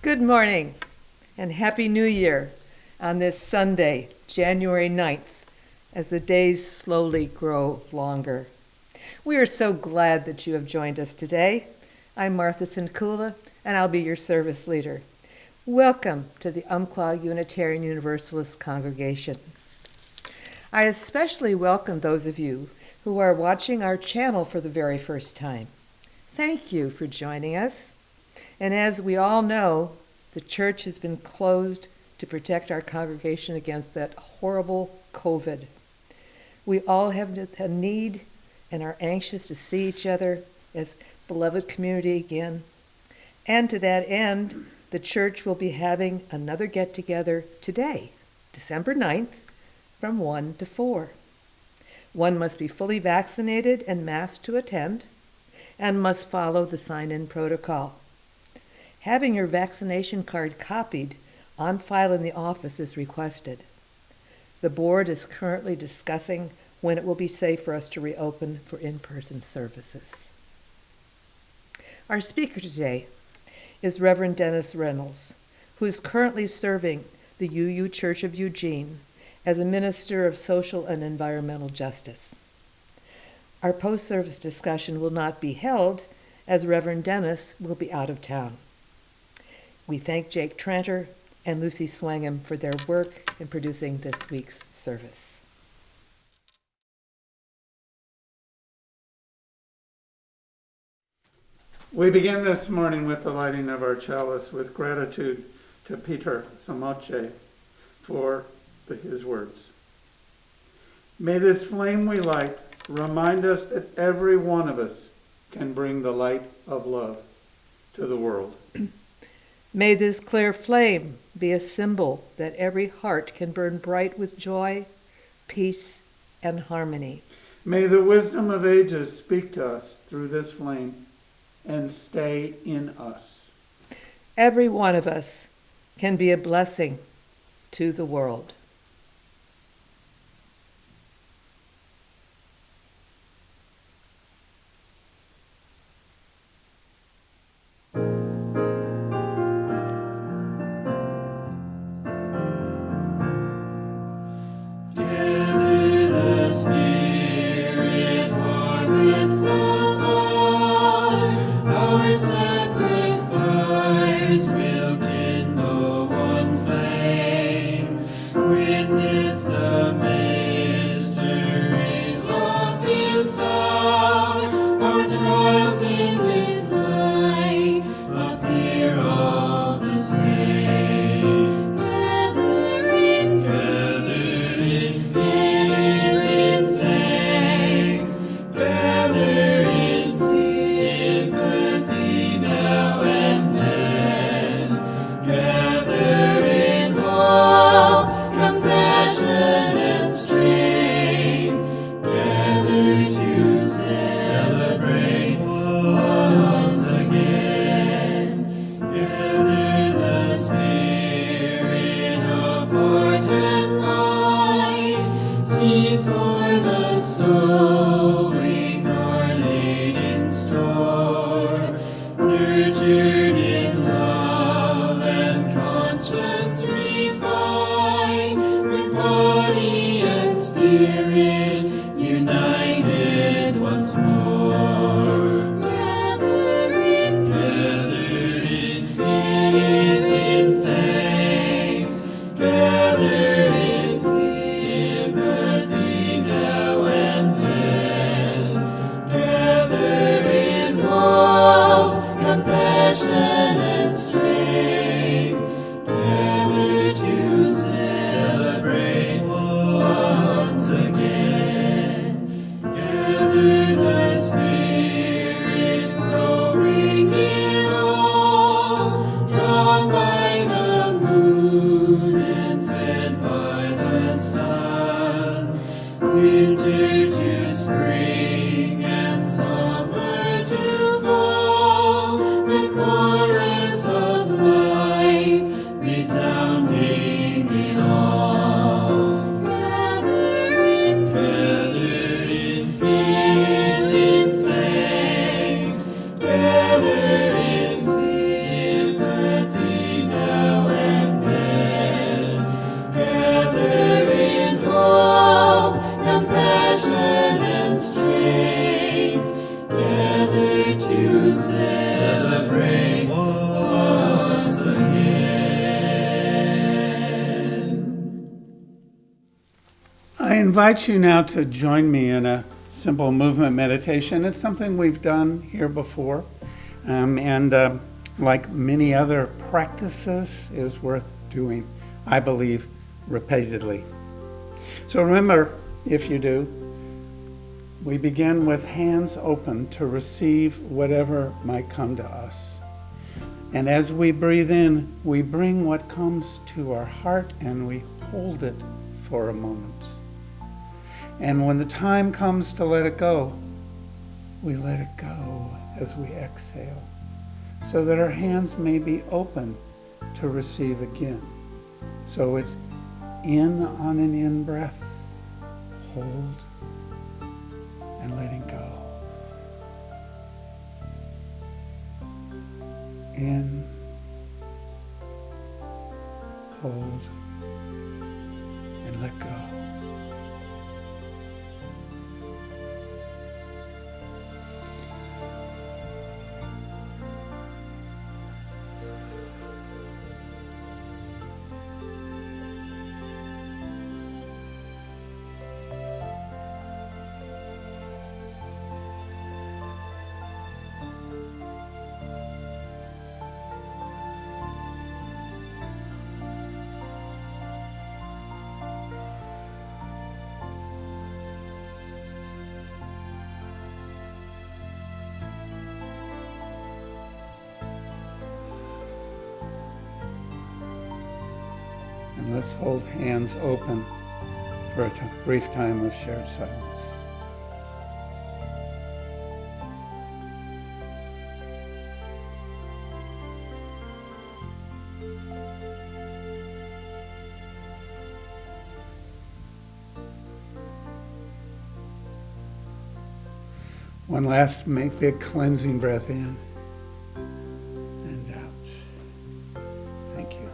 Good morning and Happy New Year on this Sunday, January 9th, as the days slowly grow longer. We are so glad that you have joined us today. I'm Martha Sinkula, and I'll be your service leader. Welcome to the Umpqua Unitarian Universalist congregation. I especially welcome those of you who are watching our channel for the very first time. Thank you for joining us. And as we all know, the church has been closed to protect our congregation against that horrible COVID. We all have a need and are anxious to see each other as beloved community again. And to that end, the church will be having another get-together today, December 9th, from 1 to 4. One must be fully vaccinated and masked to attend, and must follow the sign-in protocol. Having your vaccination card copied on file in the office is requested. The board is currently discussing when it will be safe for us to reopen for in-person services. Our speaker today is Reverend Dennis Reynolds, who is currently serving the UU Church of Eugene as a minister of social and environmental justice. Our post-service discussion will not be held as Reverend Dennis will be out of town. We thank Jake Tranter and Lucy Swangham for their work in producing this week's service. We begin this morning with the lighting of our chalice with gratitude to Peter Samache for his words. May this flame we light remind us that every one of us can bring the light of love to the world. May this clear flame be a symbol that every heart can burn bright with joy, peace, and harmony. May the wisdom of ages speak to us through this flame and stay in us. Every one of us can be a blessing to the world. Gathered in invite you now to join me in a simple movement meditation. It's something we've done here before, and like many other practices, is worth doing, I believe, repeatedly. So remember, if you do, we begin with hands open to receive whatever might come to us. And as we breathe in, we bring what comes to our heart and we hold it for a moment. And when the time comes to let it go, we let it go as we exhale, so that our hands may be open to receive again. So it's in on an in breath, hold, and letting go. In, hold, and let go. And let's hold hands open for a brief time of shared silence. One last big cleansing breath in and out. Thank you.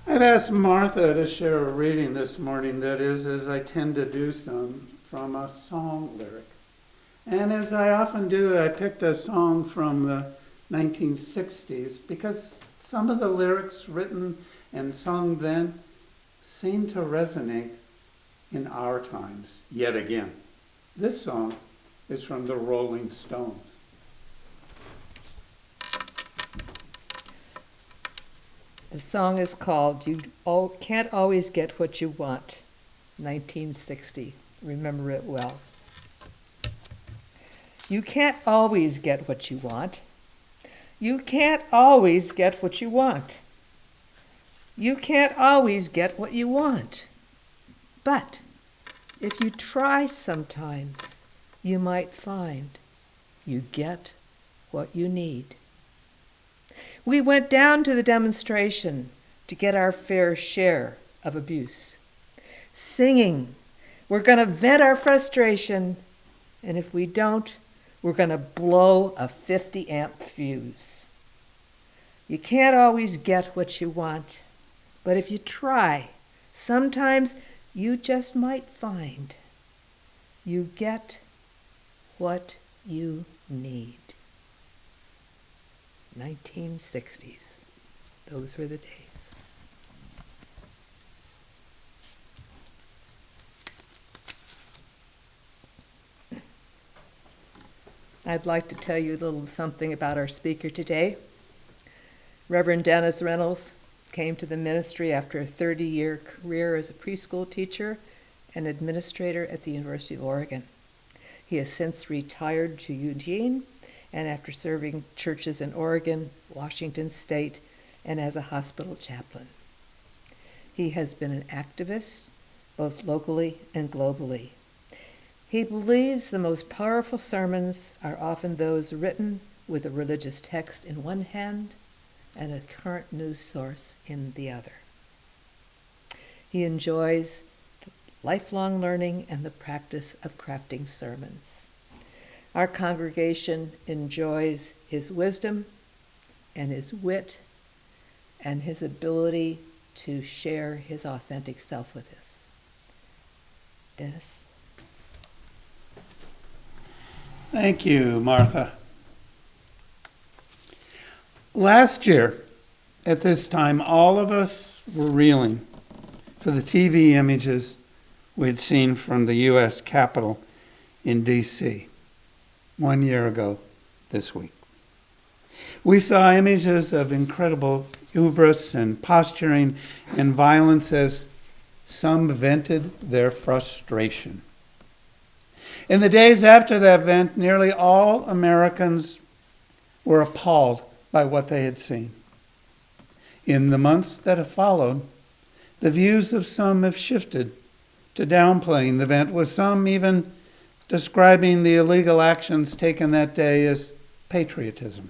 I've asked Martha to share a reading this morning that is, as I tend to do some, from a song lyric. And as I often do, I picked a song from the 1960s because some of the lyrics written and sung then seem to resonate in our times yet again. This song is from the Rolling Stones. The song is called You Can't Always Get What You Want, 1960. Remember it well. You can't always get what you want. You can't always get what you want. You can't always get what you want. But if you try sometimes, you might find you get what you need. We went down to the demonstration to get our fair share of abuse. Singing, we're going to vent our frustration, and if we don't, we're going to blow a 50-amp fuse. You can't always get what you want, but if you try, sometimes you just might find you get what you need. 1960s. Those were the days. I'd like to tell you a little something about our speaker today. Reverend Dennis Reynolds came to the ministry after a 30-year career as a preschool teacher and administrator at the University of Oregon. He has since retired to Eugene, and after serving churches in Oregon, Washington State, and as a hospital chaplain. He has been an activist, both locally and globally. He believes the most powerful sermons are often those written with a religious text in one hand and a current news source in the other. He enjoys lifelong learning and the practice of crafting sermons. Our congregation enjoys his wisdom and his wit and his ability to share his authentic self with us. Dennis? Thank you, Martha. Last year, at this time, all of us were reeling for the TV images we'd seen from the U.S. Capitol in D.C. 1 year ago this week. We saw images of incredible hubris and posturing and violence as some vented their frustration. In the days after that event, nearly all Americans were appalled by what they had seen. In the months that have followed, the views of some have shifted to downplaying the event, with some even describing the illegal actions taken that day as patriotism.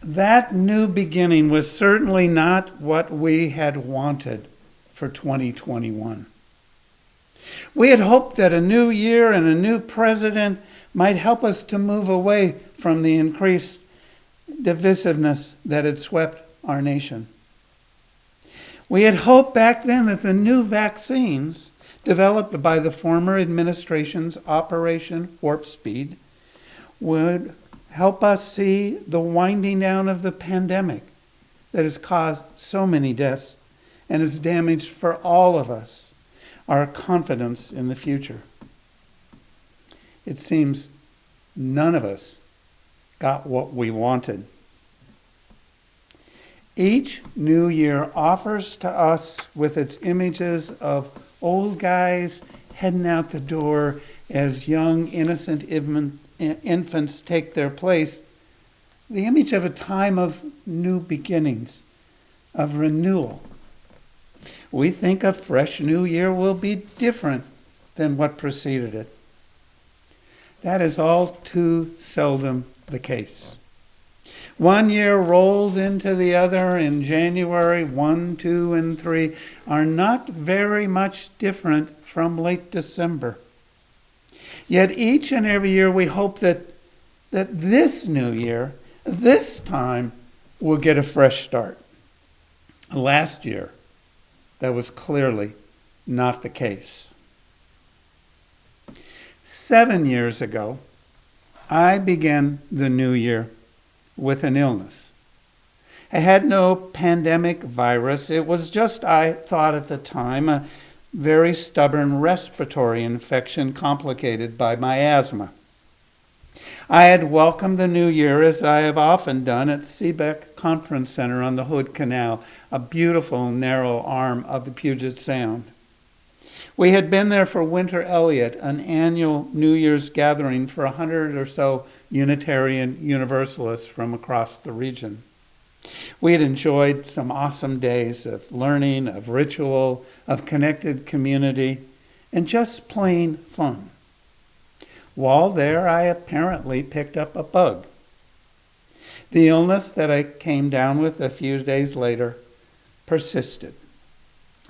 That new beginning was certainly not what we had wanted for 2021. We had hoped that a new year and a new president might help us to move away from the increased divisiveness that had swept our nation. We had hoped back then that the new vaccines developed by the former administration's Operation Warp Speed would help us see the winding down of the pandemic that has caused so many deaths and has damaged for all of us our confidence in the future. It seems none of us got what we wanted. Each new year offers to us with its images of old guys heading out the door as young, innocent infants take their place, the image of a time of new beginnings, of renewal. We think a fresh new year will be different than what preceded it. That is all too seldom the case. 1 year rolls into the other. In January, 1, 2, and 3 are not very much different from late December. Yet each and every year we hope that this new year, this time, will get a fresh start. Last year, that was clearly not the case. 7 years ago, I began the new year with an illness. I had no pandemic virus. It was just, I thought at the time, a very stubborn respiratory infection complicated by my asthma. I had welcomed the new year, as I have often done, at Seebeck Conference Center on the Hood Canal, a beautiful narrow arm of the Puget Sound. We had been there for Winter Elliott, an annual New Year's gathering for 100 or so Unitarian Universalists from across the region. We had enjoyed some awesome days of learning, of ritual, of connected community, and just plain fun. While there, I apparently picked up a bug. The illness that I came down with a few days later persisted.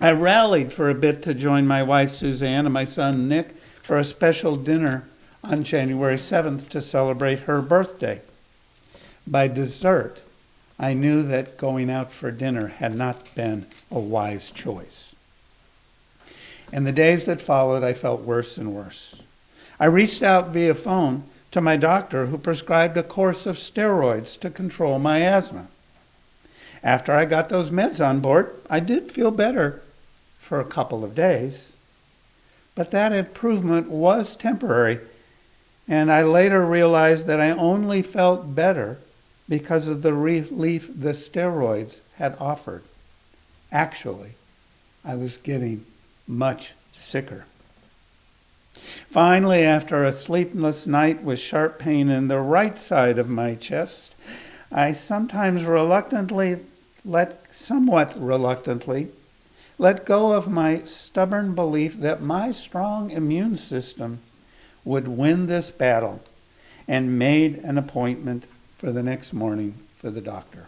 I rallied for a bit to join my wife Suzanne and my son Nick for a special dinner on January 7th to celebrate her birthday. By dessert, I knew that going out for dinner had not been a wise choice. In the days that followed, I felt worse and worse. I reached out via phone to my doctor, who prescribed a course of steroids to control my asthma. After I got those meds on board, I did feel better for a couple of days. But that improvement was temporary, and I later realized that I only felt better because of the relief the steroids had offered. Actually, I was getting much sicker. Finally, after a sleepless night with sharp pain in the right side of my chest, I somewhat reluctantly, let go of my stubborn belief that my strong immune system would win this battle, and made an appointment for the next morning for the doctor.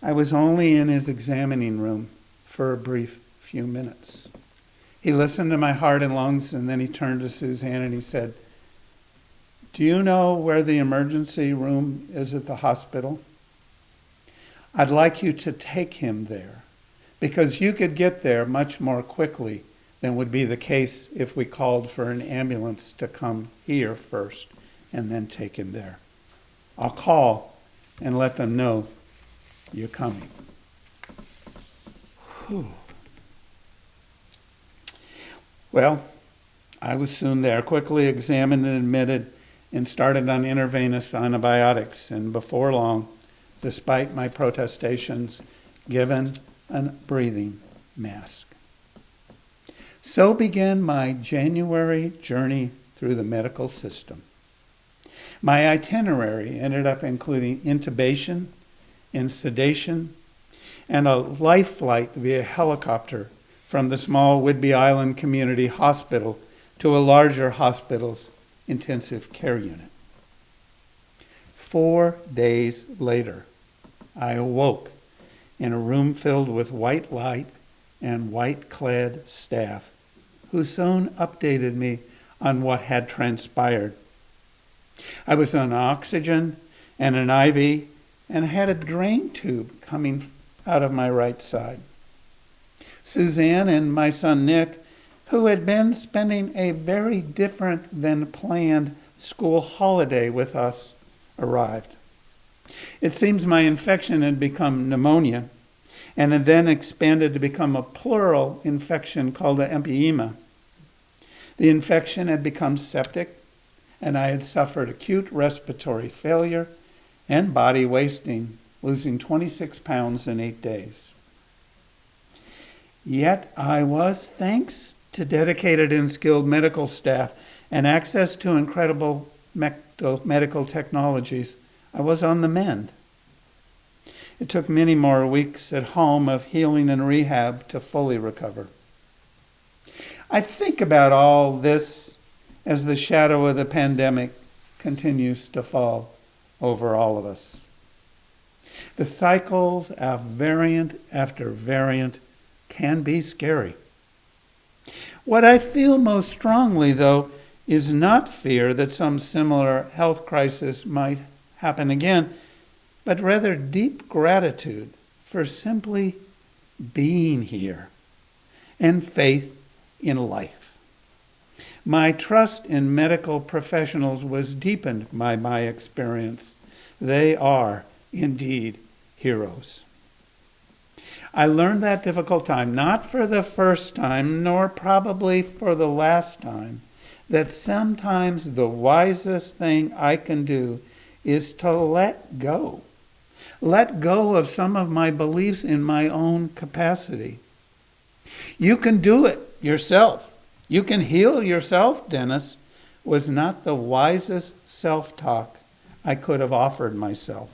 I was only in his examining room for a brief few minutes. He listened to my heart and lungs, and then he turned to Suzanne and he said, "Do you know where the emergency room is at the hospital? I'd like you to take him there, because you could get there much more quickly than would be the case if we called for an ambulance to come here first and then take him there. I'll call and let them know you're coming. Whew. Well, I was soon there, quickly examined and admitted, and started on intravenous antibiotics, and before long, despite my protestations, given a breathing mask. So began my January journey through the medical system. My itinerary ended up including intubation and sedation and a life flight via helicopter from the small Whidbey Island Community Hospital to a larger hospital's intensive care unit. 4 days later, I awoke in a room filled with white light and white-clad staff who soon updated me on what had transpired. I was on oxygen and an IV and had a drain tube coming out of my right side. Suzanne and my son Nick, who had been spending a very different than planned school holiday with us, arrived. It seems my infection had become pneumonia and had then expanded to become a plural infection called an empyema. The infection had become septic, and I had suffered acute respiratory failure and body wasting, losing 26 pounds in 8 days. Yet I was, thanks to dedicated and skilled medical staff and access to incredible medical technologies, I was on the mend. It took many more weeks at home of healing and rehab to fully recover. I think about all this as the shadow of the pandemic continues to fall over all of us. The cycles of variant after variant can be scary. What I feel most strongly, though, is not fear that some similar health crisis might happen again, but rather deep gratitude for simply being here and faith in life. My trust in medical professionals was deepened by my experience. They are indeed heroes. I learned that difficult time, not for the first time, nor probably for the last time, that sometimes the wisest thing I can do is to let go. Let go of some of my beliefs in my own capacity. You can do it yourself. You can heal yourself, Dennis, was not the wisest self-talk I could have offered myself.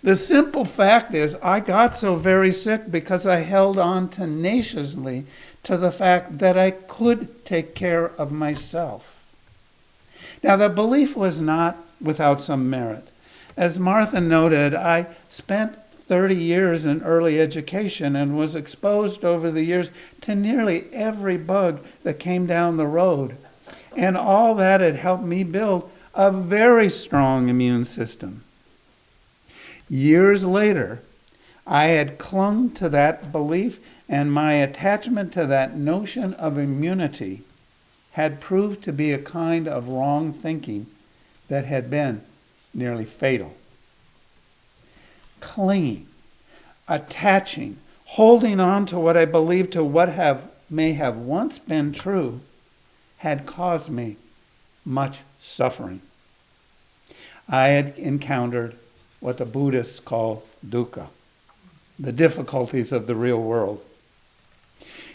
The simple fact is, I got so very sick because I held on tenaciously to the fact that I could take care of myself. Now, the belief was not without some merit. As Martha noted, I spent 30 years in early education and was exposed over the years to nearly every bug that came down the road. And all that had helped me build a very strong immune system. Years later, I had clung to that belief, and my attachment to that notion of immunity had proved to be a kind of wrong thinking that had been nearly fatal. Clinging, attaching, holding on to what I believed to what may have once been true had caused me much suffering. I had encountered what the Buddhists call dukkha, the difficulties of the real world.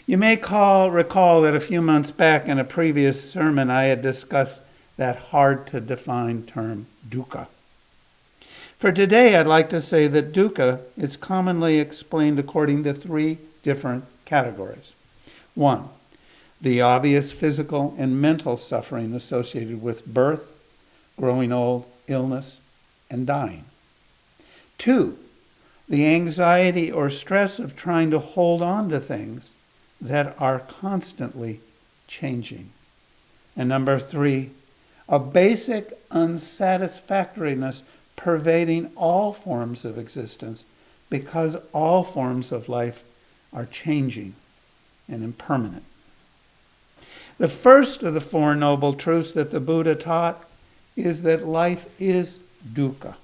You may recall that a few months back in a previous sermon I had discussed that hard-to-define term, dukkha. For today, I'd like to say that dukkha is commonly explained according to 3 different categories. 1, the obvious physical and mental suffering associated with birth, growing old, illness, and dying. 2, the anxiety or stress of trying to hold on to things that are constantly changing. And number 3, a basic unsatisfactoriness pervading all forms of existence because all forms of life are changing and impermanent. The first of the Four Noble Truths that the Buddha taught is that life is dukkha.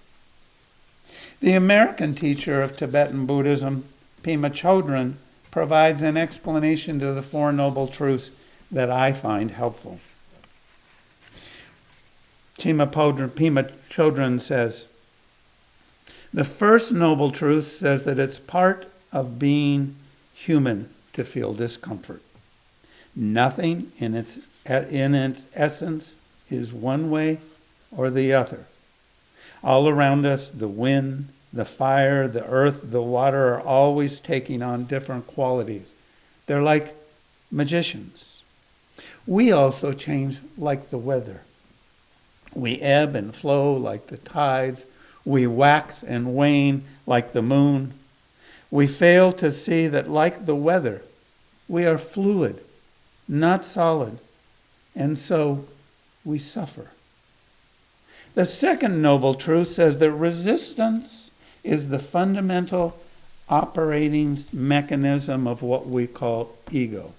The American teacher of Tibetan Buddhism, Pema Chodron, provides an explanation to the Four Noble Truths that I find helpful. Pema Chodron says, the first Noble Truth says that it's part of being human to feel discomfort. Nothing in its essence is one way or the other. All around us, the wind, the fire, the earth, the water are always taking on different qualities. They're like magicians. We also change like the weather. We ebb and flow like the tides. We wax and wane like the moon. We fail to see that like the weather, we are fluid, not solid, and so we suffer. The second Noble Truth says that resistance is the fundamental operating mechanism of what we call ego.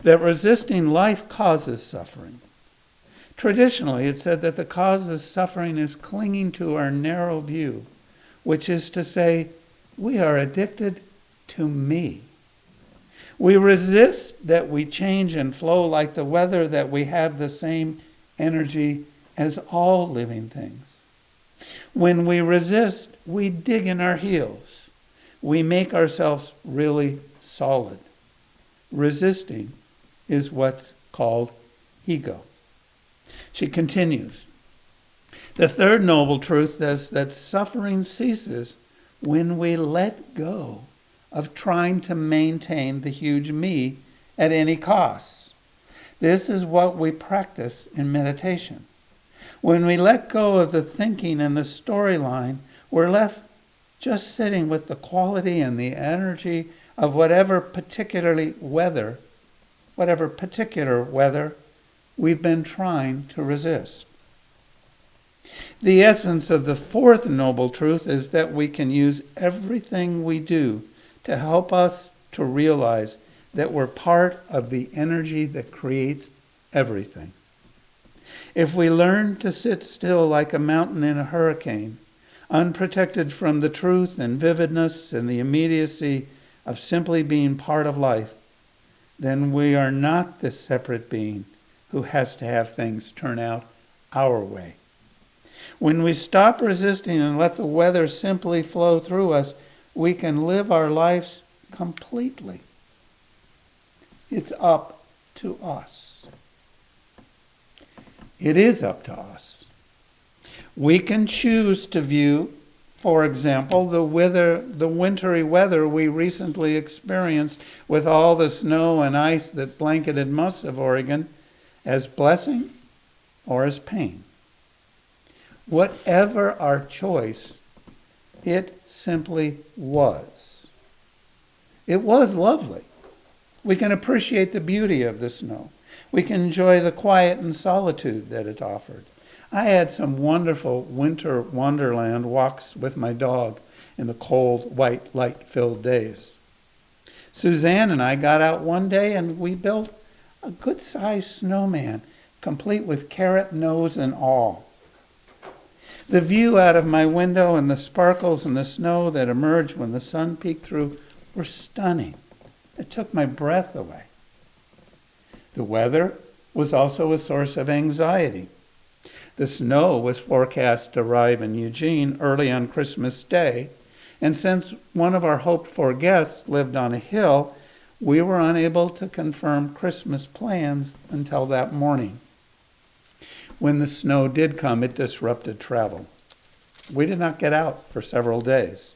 That resisting life causes suffering. Traditionally, it's said that the cause of suffering is clinging to our narrow view, which is to say, we are addicted to me. We resist that we change and flow like the weather, that we have the same energy as all living things. When we resist, we dig in our heels. We make ourselves really solid. Resisting is what's called ego. She continues, the third Noble Truth is that suffering ceases when we let go of trying to maintain the huge me at any cost. This is what we practice in meditation. When we let go of the thinking and the storyline, we're left just sitting with the quality and the energy of whatever particular weather we've been trying to resist. The essence of the fourth Noble Truth is that we can use everything we do to help us to realize that we're part of the energy that creates everything. If we learn to sit still like a mountain in a hurricane, unprotected from the truth and vividness and the immediacy of simply being part of life, then we are not this separate being who has to have things turn out our way. When we stop resisting and let the weather simply flow through us, we can live our lives completely. It's up to us. It is up to us. We can choose to view, for example, the wintry weather we recently experienced with all the snow and ice that blanketed most of Oregon as blessing or as pain. Whatever our choice, it simply was. It was lovely. We can appreciate the beauty of the snow. We can enjoy the quiet and solitude that it offered. I had some wonderful winter wonderland walks with my dog in the cold, white, light-filled days. Suzanne and I got out one day and we built a good-sized snowman, complete with carrot nose and all. The view out of my window and the sparkles in the snow that emerged when the sun peeked through were stunning. It took my breath away. The weather was also a source of anxiety. The snow was forecast to arrive in Eugene early on Christmas Day, and since one of our hoped-for guests lived on a hill, we were unable to confirm Christmas plans until that morning. When the snow did come, it disrupted travel. We did not get out for several days.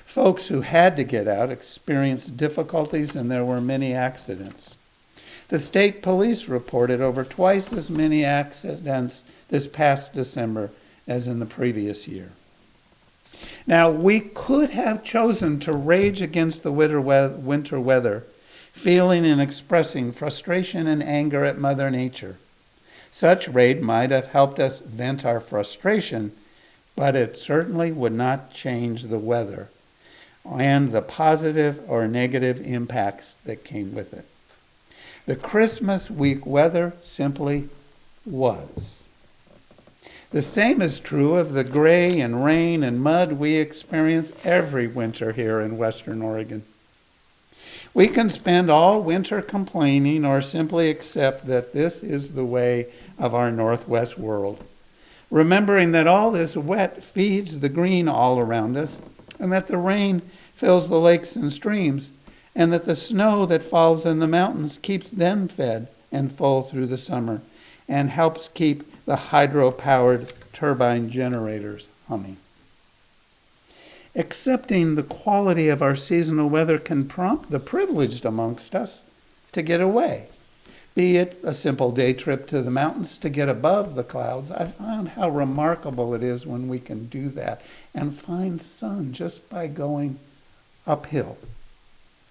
Folks who had to get out experienced difficulties, and there were many accidents. The state police reported over twice as many accidents this past December as in the previous year. Now, we could have chosen to rage against the winter weather, feeling and expressing frustration and anger at Mother Nature. Such rage might have helped us vent our frustration, but it certainly would not change the weather and the positive or negative impacts that came with it. The Christmas week weather simply was. The same is true of the gray and rain and mud we experience every winter here in Western Oregon. We can spend all winter complaining or simply accept that this is the way of our Northwest world, remembering that all this wet feeds the green all around us, and that the rain fills the lakes and streams, and that the snow that falls in the mountains keeps them fed and full through the summer, and helps keep the hydro-powered turbine generators humming. Accepting the quality of our seasonal weather can prompt the privileged amongst us to get away, be it a simple day trip to the mountains to get above the clouds. I've found how remarkable it is when we can do that and find sun just by going uphill.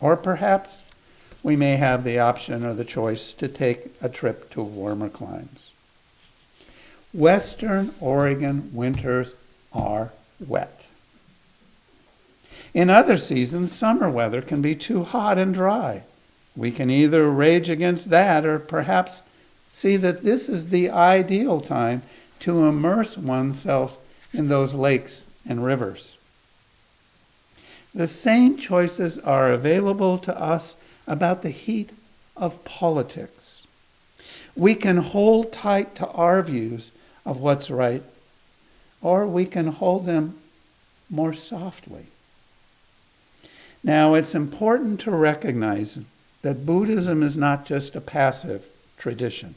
Or perhaps we may have the option or the choice to take a trip to warmer climes. Western Oregon winters are wet. In other seasons, summer weather can be too hot and dry. We can either rage against that or perhaps see that this is the ideal time to immerse oneself in those lakes and rivers. The same choices are available to us about the heat of politics. We can hold tight to our views of what's right, or we can hold them more softly. Now, it's important to recognize that Buddhism is not just a passive tradition.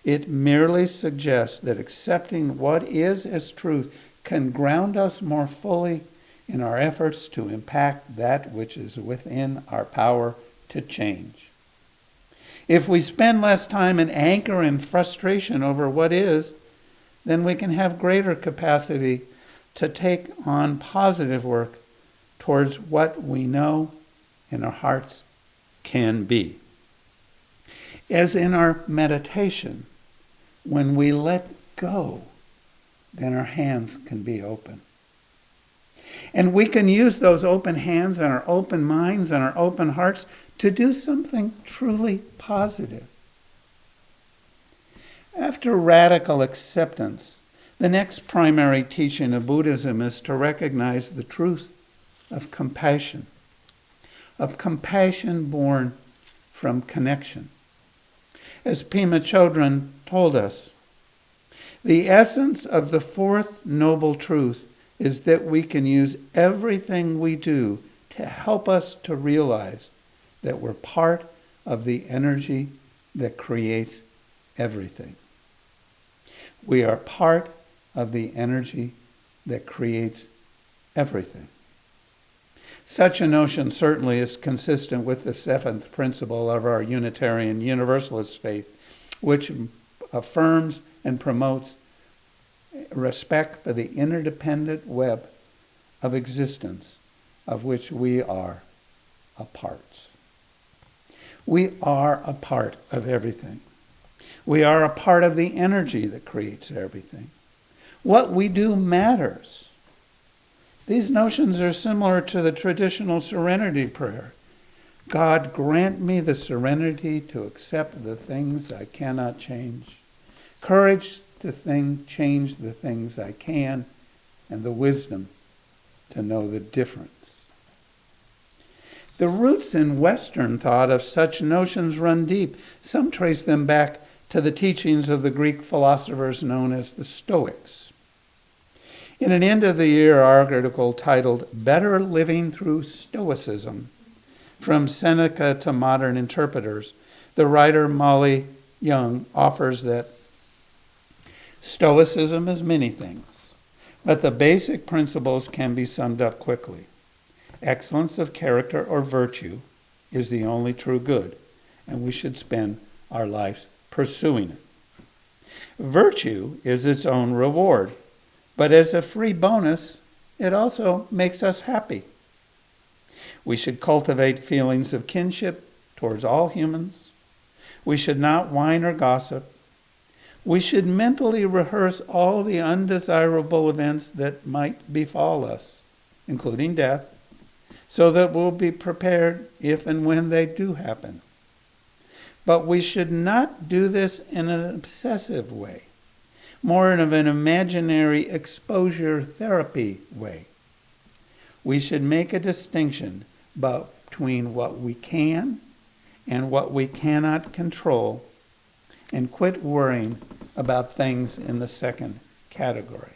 It merely suggests that accepting what is as truth can ground us more fully in our efforts to impact that which is within our power to change. If we spend less time in anger and frustration over what is, then we can have greater capacity to take on positive work towards what we know in our hearts can be. As in our meditation, when we let go, then our hands can be open. And we can use those open hands and our open minds and our open hearts to do something truly positive. After radical acceptance, the next primary teaching of Buddhism is to recognize the truth of compassion born from connection. As Pema Chodron told us, the essence of the fourth noble truth is that we can use everything we do to help us to realize that we're part of the energy that creates everything. We are part of the energy that creates everything. Such a notion certainly is consistent with the seventh principle of our Unitarian Universalist faith, which affirms and promotes respect for the interdependent web of existence of which we are a part. We are a part of everything. We are a part of the energy that creates everything. What we do matters. These notions are similar to the traditional serenity prayer. God, grant me the serenity to accept the things I cannot change, courage to change the things I can, and the wisdom to know the difference. The roots in Western thought of such notions run deep. Some trace them back to the teachings of the Greek philosophers known as the Stoics. In an end-of-the-year article titled Better Living Through Stoicism, From Seneca to Modern Interpreters, the writer Molly Young offers that Stoicism is many things, but the basic principles can be summed up quickly. Excellence of character or virtue is the only true good, and we should spend our lives pursuing it. Virtue is its own reward, but as a free bonus, it also makes us happy. We should cultivate feelings of kinship towards all humans. We should not whine or gossip. We should mentally rehearse all the undesirable events that might befall us, including death, so that we'll be prepared if and when they do happen. But we should not do this in an obsessive way, more of an imaginary exposure therapy way. We should make a distinction between what we can and what we cannot control, and quit worrying about things in the second category.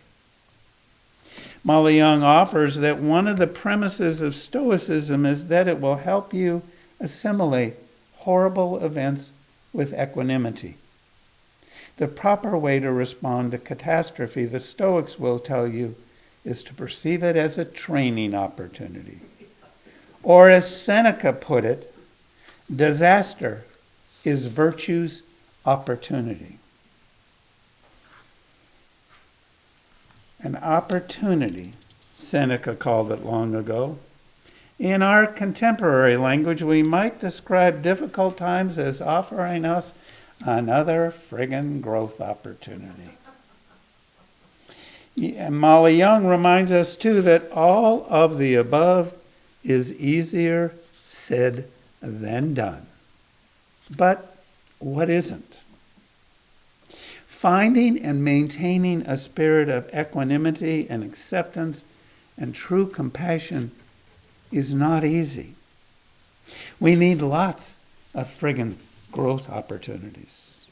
Molly Young offers that one of the premises of Stoicism is that it will help you assimilate horrible events with equanimity. The proper way to respond to catastrophe, the Stoics will tell you, is to perceive it as a training opportunity. Or as Seneca put it, disaster is virtue's opportunity. An opportunity, Seneca called it long ago. In our contemporary language, we might describe difficult times as offering us another friggin' growth opportunity. And Molly Young reminds us, too, that all of the above is easier said than done. But what isn't? Finding and maintaining a spirit of equanimity and acceptance and true compassion is not easy. We need lots of friggin' growth opportunities.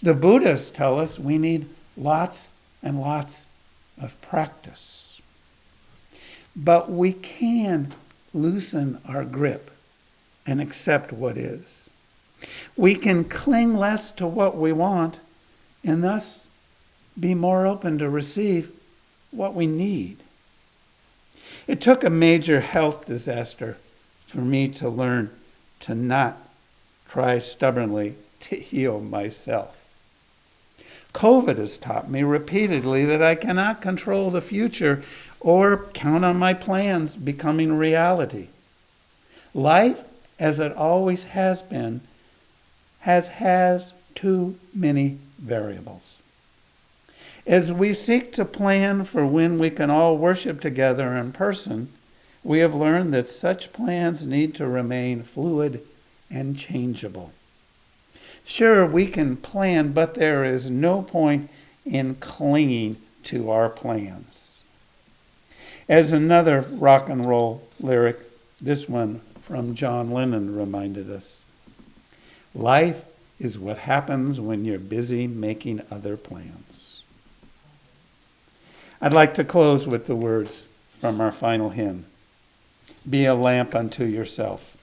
The Buddhists tell us we need lots and lots of practice. But we can loosen our grip and accept what is. We can cling less to what we want and thus be more open to receive what we need. It took a major health disaster for me to learn to not try stubbornly to heal myself. COVID has taught me repeatedly that I cannot control the future or count on my plans becoming reality. Life, as it always has been, has too many variables. As we seek to plan for when we can all worship together in person, we have learned that such plans need to remain fluid and changeable. Sure, we can plan, but there is no point in clinging to our plans. As another rock and roll lyric, this one from John Lennon, reminded us, life is what happens when you're busy making other plans. I'd like to close with the words from our final hymn, Be a Lamp Unto Yourself.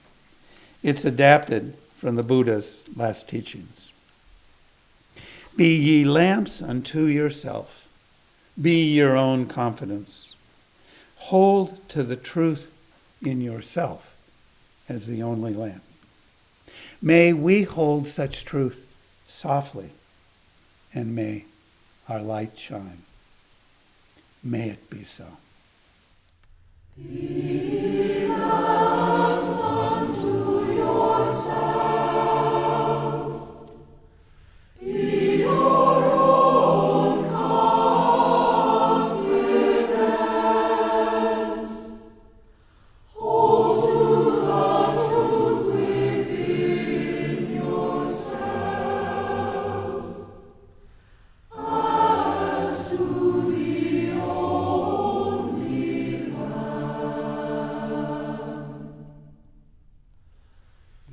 It's adapted from the Buddha's last teachings. Be ye lamps unto yourself. Be your own confidence. Hold to the truth in yourself as the only lamp. May we hold such truth softly, and may our light shine. May it be so. Be lamps unto yourselves. Be your own confidence. Hold to the truth within yourselves, as to the only Lamb.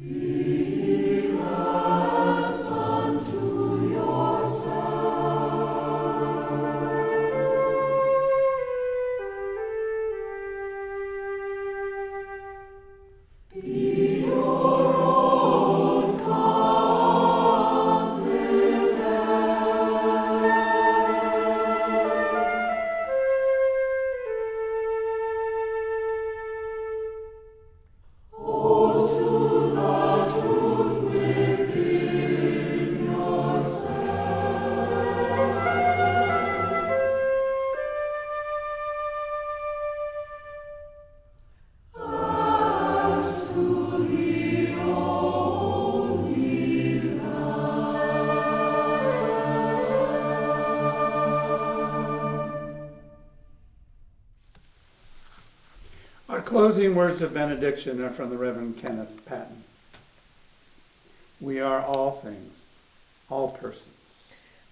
Be lamps unto yourselves. Be your own confidence. Hold to the truth within yourselves, as to the only Lamb. Our closing words of benediction are from the Reverend Kenneth Patton. We are all things, all persons.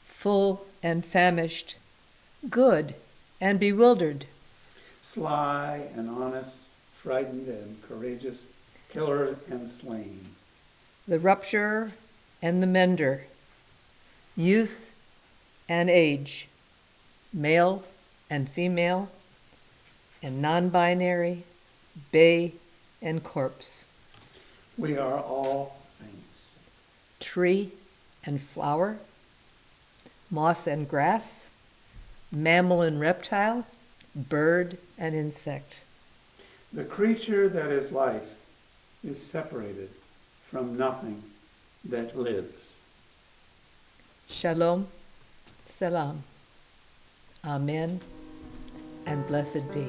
Full and famished, good and bewildered, Sly and honest, frightened and courageous, killer and slain. the rupturer and the mender, youth and age, male and female, and non-binary, bay and corpse, We are all things. tree and flower, moss and grass, mammal and reptile, bird and insect. The creature that is life is separated from nothing that lives. Shalom, salam, amen, and blessed be.